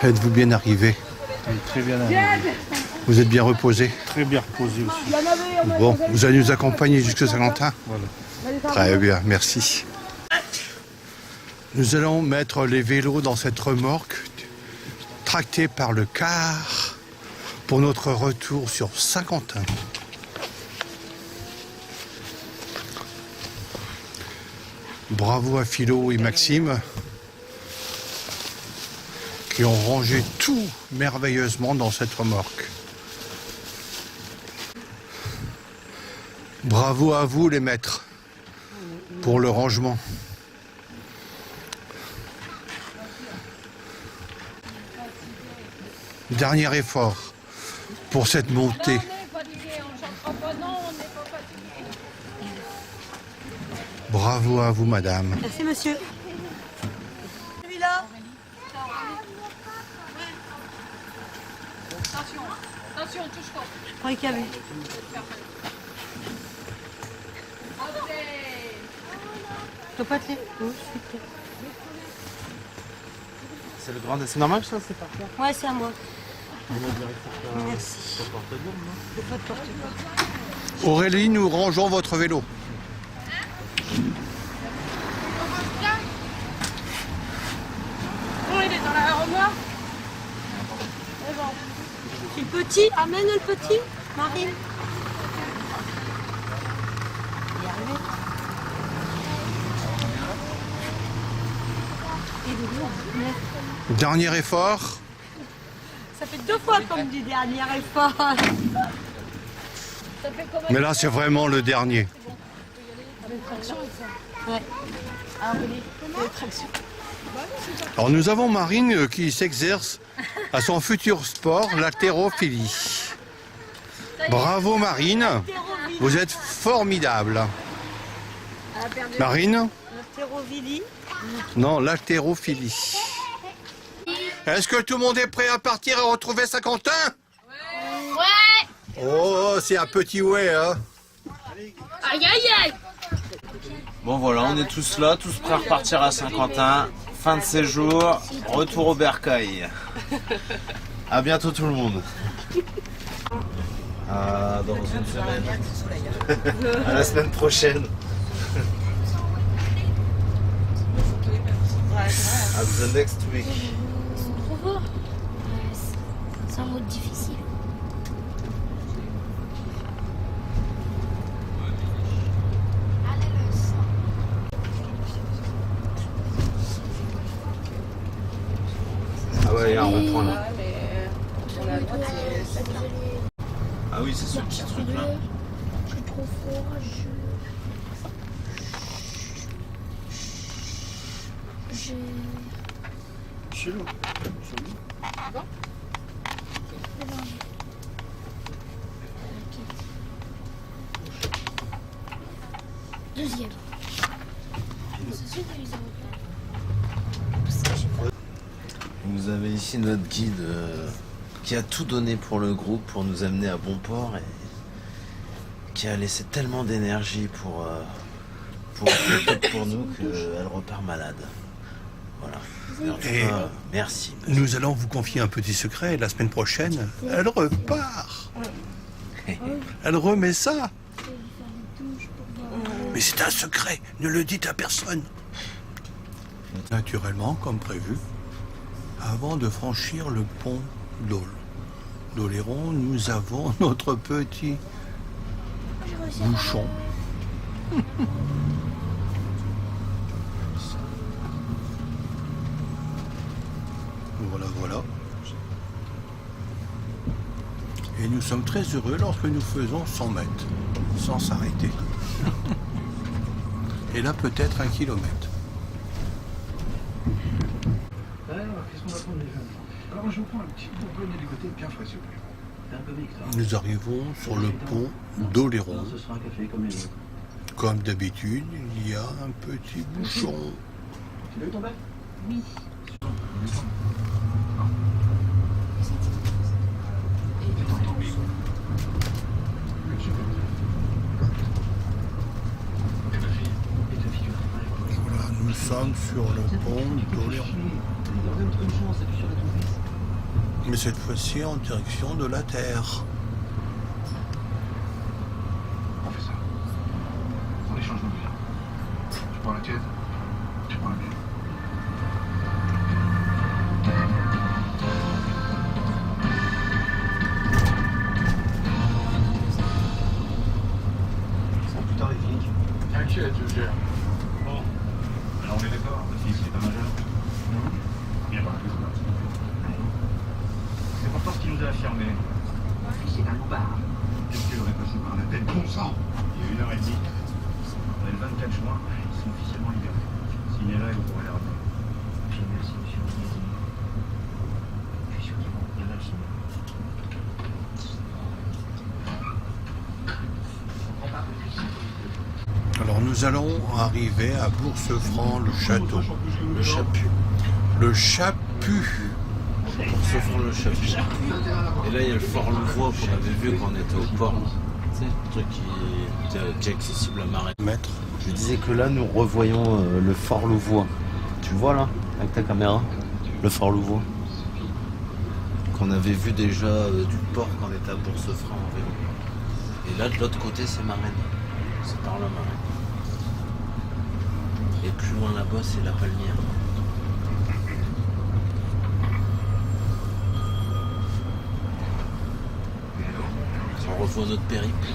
Êtes-vous bien arrivé? Oui, très bien arrivé. Vous êtes bien reposé? Très bien reposé aussi. Bon, vous allez nous accompagner jusqu'à Saint-Quentin? Voilà. Très bien, merci. Nous allons mettre les vélos dans cette remorque tractée par le car pour notre retour sur Saint-Quentin. Bravo à Philo et Maxime qui ont rangé tout merveilleusement dans cette remorque. Bravo à vous les maîtres pour le rangement. Dernier effort pour cette montée. Bravo à vous, madame. Merci, monsieur. Celui-là. Attention, touche pas. Je croyais qu'il y avait. Je peux pas te les... Oh, s'il te plaît. C'est le grand. C'est normal ça, c'est par terre. Ouais, c'est à moi. Merci. Le pot de porte-porte. Aurélie, nous rangeons votre vélo. Oh, il est dans la remorque. Le petit, amène le petit, Marine. Il est arrivé. Il est lourd. Dernier effort. Ça fait 2 fois qu'on me dit dernier effort. Mais là, c'est vraiment le dernier. Ouais. Alors, nous avons Marine qui s'exerce à son futur sport, l'haltérophilie. Bravo Marine, vous êtes formidable. Marine? L'haltérophilie. Non, l'haltérophilie. Est-ce que tout le monde est prêt à partir et retrouver Saint-Quentin? Ouais. Oh, c'est un petit ouais, hein. Aïe, aïe, aïe. Bon voilà, on est tous là, tous prêts à repartir à Saint-Quentin. Fin de séjour, retour au bercail. À bientôt tout le monde. À dans une semaine. À la semaine prochaine. À the next week. Trop fort. C'est un mode difficile. Ah ouais, il y a un rond-point là. Ah oui, c'est ce petit truc là. Je suis trop fort. Chelou. Deuxième. Vous avez ici notre guide qui a tout donné pour le groupe, pour nous amener à bon port et qui a laissé tellement d'énergie pour nous qu'elle repart malade. Voilà. Mais en tout Et cas, merci. nous allons vous confier un petit secret. La semaine prochaine, elle repart. Elle remet ça. Mais c'est un secret. Ne le dites à personne. Naturellement, comme prévu, avant de franchir le pont d'Oléron, nous avons notre petit bouchon. Voilà, voilà. Et nous sommes très heureux lorsque nous faisons 100 mètres, sans s'arrêter. Et là, peut-être 1 kilomètre. Alors, qu'est-ce qu'on va prendre déjà? Alors, je vous prends un petit bourgogne du côté de Pierre-Fray, s'il vous plaît. Un comique, ça. Nous arrivons sur le pont d'Oléron. Ce sera un café comme les autres. Comme d'habitude, il y a un petit bouchon. Tu l'as eu ton bac? Oui. Voilà, nous sommes sur le pont d'Oléron. Donne-toi une chance, appuie sur la touche. Mais cette fois-ci en direction de la Terre. On fait ça. On échange nos biens. Tu prends la tienne, tu prends la mienne. Putain, les flics. T'inquiète, je gère. Bon. Alors on est d'accord, votre fils n'est pas majeur. Non. Bien pas, qu'est-ce que c'est pourtant ce qu'il nous a affirmé. C'est un loupard. Qu'est-ce qu'il aurait passé par la tête? Bon sang. Il y a 1h30. On est le 24 juin, ils sont officiellement libérés. S'il est là, vous pourrez les ramener. Merci, monsieur le président. Je suis sûr qu'ils vont bien le signer. Alors nous allons arriver à Boursefranc, le château. Le Chaput. Le Chaput. Bourse-Franc-le-Chaput. Et là, il y a le Fort Louvois qu'on avait vu quand on était au port. Tu sais, le truc qui est accessible à marée. Maître. Je disais que là, nous revoyons le Fort Louvois. Tu le vois là, avec ta caméra? Le Fort Louvois. Qu'on avait vu déjà du port quand on était à Bourse-Franc en vélo. Et là, de l'autre côté, c'est Marraine. C'est par là, Marraine. Et plus loin là-bas, c'est la Palmière. On revoit notre périple.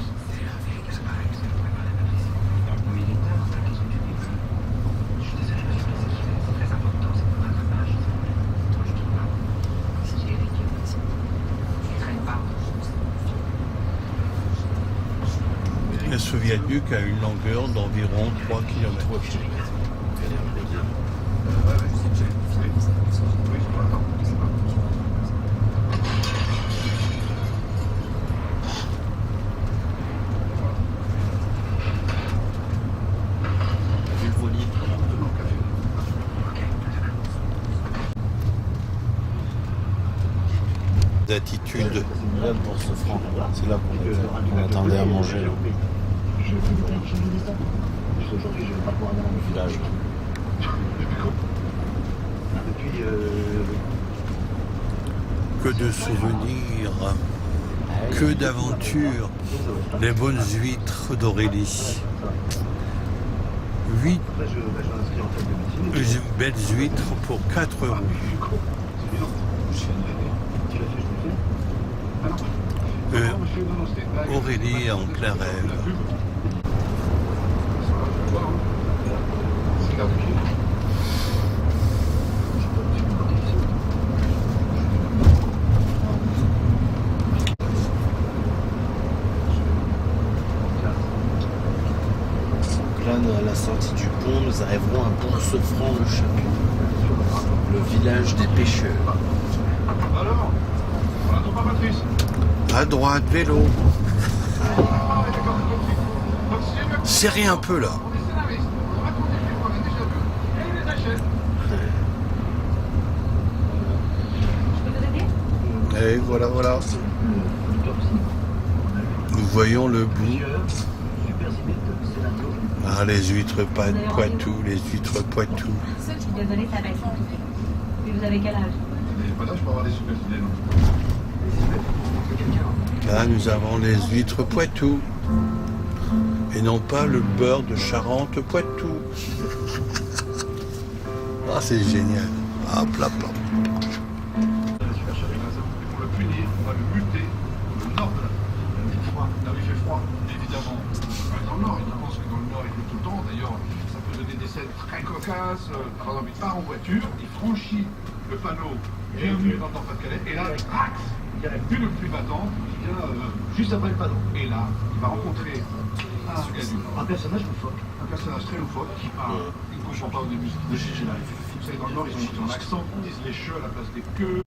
Le Soviétique a une longueur d'environ 3 km. Vu le voilier. D'attitude. Là, Bourse-Franc. C'est là qu'on était. On attendait à manger. Là. Le village. Que de souvenirs, que d'aventures. Les bonnes huîtres d'Aurélie. 8 belles huîtres pour 4 €. Aurélie en plein rêve. Là, à la sortie du pont, nous arriverons à Bourse-Franc-le-Chaput, le village des pêcheurs. Alors, on n'attend pas Patrice. À droite, vélo. Serrez un peu là. On est scénariste. On raconte des films qu'on a déjà vus. Et on les achète. Je peux vous aider? Et voilà, voilà. Nous voyons le bout. Ah, les huîtres Poitou, les huîtres Poitou. Je lui ai donné sa veste. Et vous avez quel âge? Pas d'âge pour avoir des super idées, non. Là, nous avons les huîtres Poitou. Et non pas le beurre de Charente Poitou. Ah, c'est génial. Hop là, hop là. La supercherie, on va le punir, on va le muter au nord de la France. Il fait froid. Là où il fait froid, évidemment. Dans le nord, il pense que dans le nord, il pleut tout le temps. D'ailleurs, ça peut donner des scènes très cocasses. Par exemple, il part en voiture, il franchit le panneau, bienvenue dans le Nord-Pas-de-Calais, et là, crac, il y a une pluie battante qui vient juste après le panneau. Et là, il va rencontrer un personnage loufoque. Un personnage très loufoque qui parle. Il ne comprend pas au début. Vous savez, dans le Nord, ils ont un accent, ils disent les cheux à la place des queues.